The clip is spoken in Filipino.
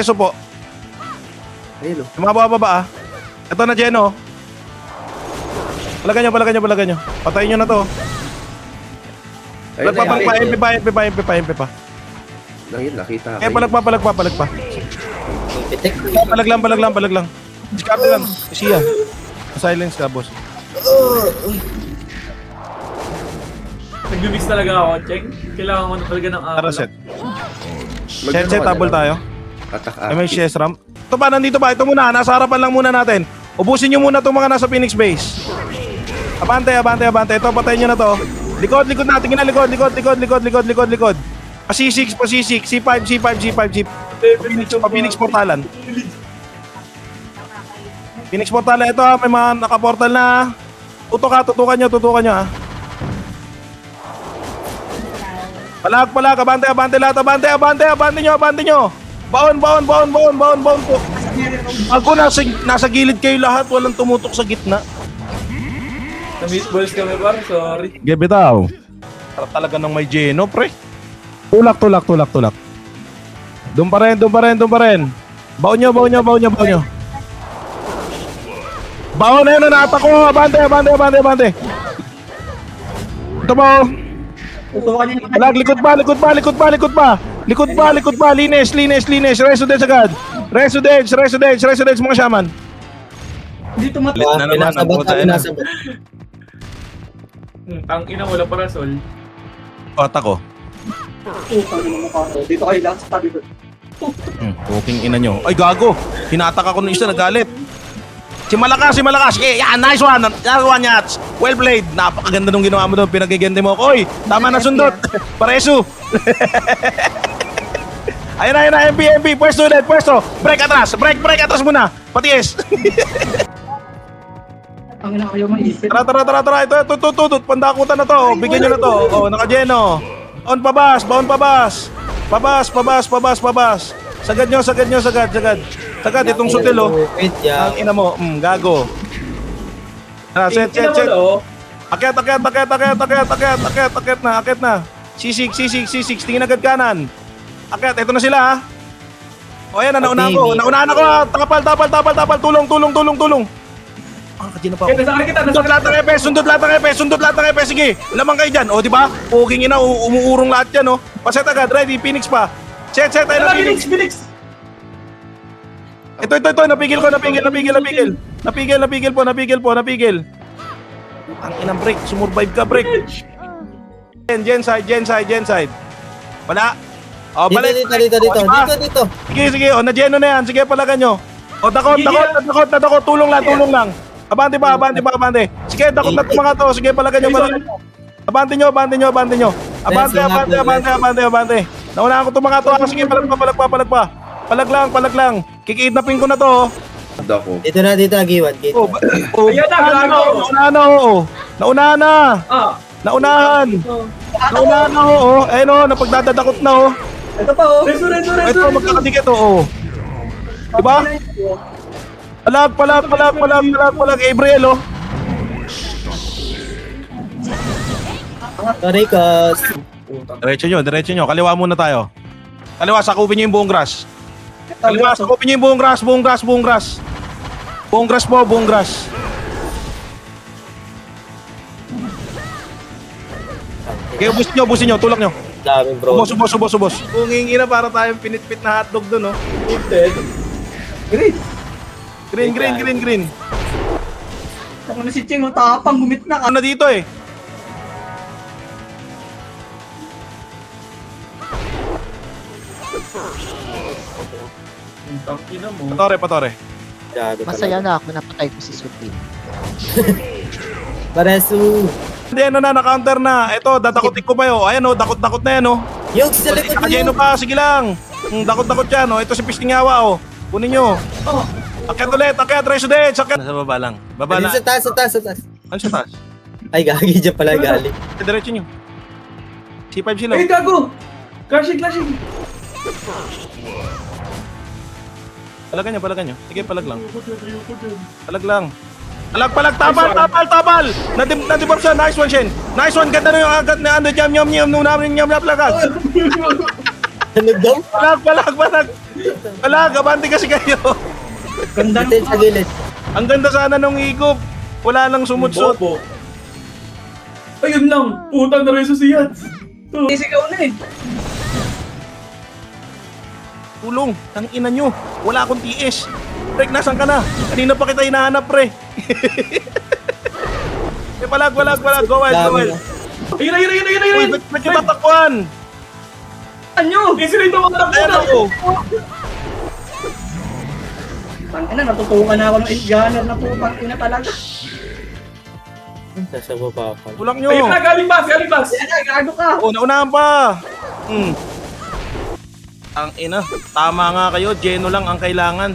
Peso po. Ayun o. Mababa ah. Ito na Jeno. Palagan nyo. Patayin nyo na to. Ayun Palagpa, MP pa. Ayun, nakita Eh, palagpa. Pitik. Palag lang. Discard lang. Siya. Silence ka, boss. Nag-mix talaga ako, check. Kailangan ko na talaga ng Tara, set. Set, tabol tayo. Attack May CS ramp. Ito pa, nandito ba? Ito muna, nasa harapan lang muna natin. Ubusin nyo muna itong mga nasa Phoenix base. Abante. Ito, patayin nyo na to. Likod na. Tingnan na, likod. Pa-C6, C5. Pa-Phoenix portalan. Phoenix portalan, ito may mga naka-portal na. Tutukan nyo ha. Palag, abante nyo. Baon po. Ako nasa gilid kayo lahat, walang tumutok sa gitna. Na-meatballs kami par, sorry. Gebitaw. Talaga ng may Geno, pre. Tulak. Doon pa rin. Baon nyo. Baon na yun, naatak ko. Abante. Ito ba? Palag, likod pa. Linis. Residence agad. Residence mga shaman. Dito Lit na naman ang puta yun. Ang ina, wala parasol. Atak ko. Dito kayo lang sa tabi ko. Puking ina nyo. Ay, gago. Hinatak ako ng isa, nagalit. Si Malakas. Yeah, nice one, Yats. Well played. Napakaganda nung ginawa mo doon. Pinagigende mo ako. Oy, tama na sundot. Pareso. Ayun na, MP. Pwesto. Break atras muna. Patiis. Ang ina, kayo maisip. Tara. Ito. Pandakutan na to. Bigyan nyo na to. Naka-Geno. On pabas. Pabas. Sagad. Sagad, itong sutil ang ina mo, gago. Set. Akyat na. C6, tingin agad kanan. Akyat, ito na sila ha. O ayan, naunahan ako. Tapal, tulong. Kajina pa ako. Sundot lahat ng EP. Sige, lamang kayo dyan. O, di ba? Puging ina, umuurong lahat yan, Paset agad, ready, Phoenix pa. Set, tayo na Phoenix. Ito, napigil. Napigil. Ang inang break, sumurvive ka, break. Gen side. Wala. O, balik. Dito. Sige, na-Geno na yan. Sige, palagan nyo. O, dakot. Tulong lang. Abante. Sige, dakot na mga to. Sige, palagan nyo. Abante nyo. Abante. Naunahan ko itong mga to. Sige, palagpa. Palag lang. Kikidnapin ko na to. Dako. Dito na, Agiwan. Ayan na, Naunahan na. Naunahan na, Ayun, napagdadadakot na, Ito pa, Reso. Ito, magkakadikit, Diba? Palag, Gabriel, Sorry, cuz. Diretso nyo. Kaliwa muna tayo. Kaliwa, sakupin nyo yung buong grass. Sakupin nyo yung buong grass. Buong grass. Okay, ubusin nyo. Tulak nyo. Dami, bro. Subos. Kunging ina para tayong pinitpit na hotdog dun, Green. Ako na si Ching, tapang gumit na ka. Ano dito Tangina mo. Patore. Masaya na ako napatay ko si Supreme. Paresu. Hindi, na-counter na. Ito, dadakotin ko pa yun. Ayan, dakot na yan, Yung sa likod mo. Nakageno pa, sige lang. Dakot yan, Ito si Pistingawa, Kunin nyo. Akyat ulit, residence. Nasa baba lang. Sa taas. Ano sa taas? Ay, gagi dyan pala galing. Diretso nyo. C5 sila. Ay, gago! Clashing! Palagan nyo. Sige, palag lang. Palag, tapal! Nadibab siya, nice one, Shen. Nice one, ganda na yung agad na ando, jam, nung namin, nyam, plagag. Ano daw? Palag. Wala, gabante kasi kayo. Ganda Dito sa gilid. Ang ganda sana nung higop. Wala lang sumutsot. Bobo. Ayun lang. Putang na rin sa siyan. Isigaw na eh. Tulong, tang ina nyo. Wala akong TS. Rek, nasan ka na? Kanina pa kita hinahanap, pre. Palag. Go wild. Ayun. Uy, ba't yung tatakbuhan? Anyo! Easy rin ito mga takbo Ayan na. ako. Tangina, natutukan na ako ng gunner na po. Tangina talaga. Nasa baba pa. Tulak nyo. Ayun na, galing pass. Yan na, gago ka. Oh, naunahan pa. Ang ina. Tama nga kayo. Geno lang ang kailangan.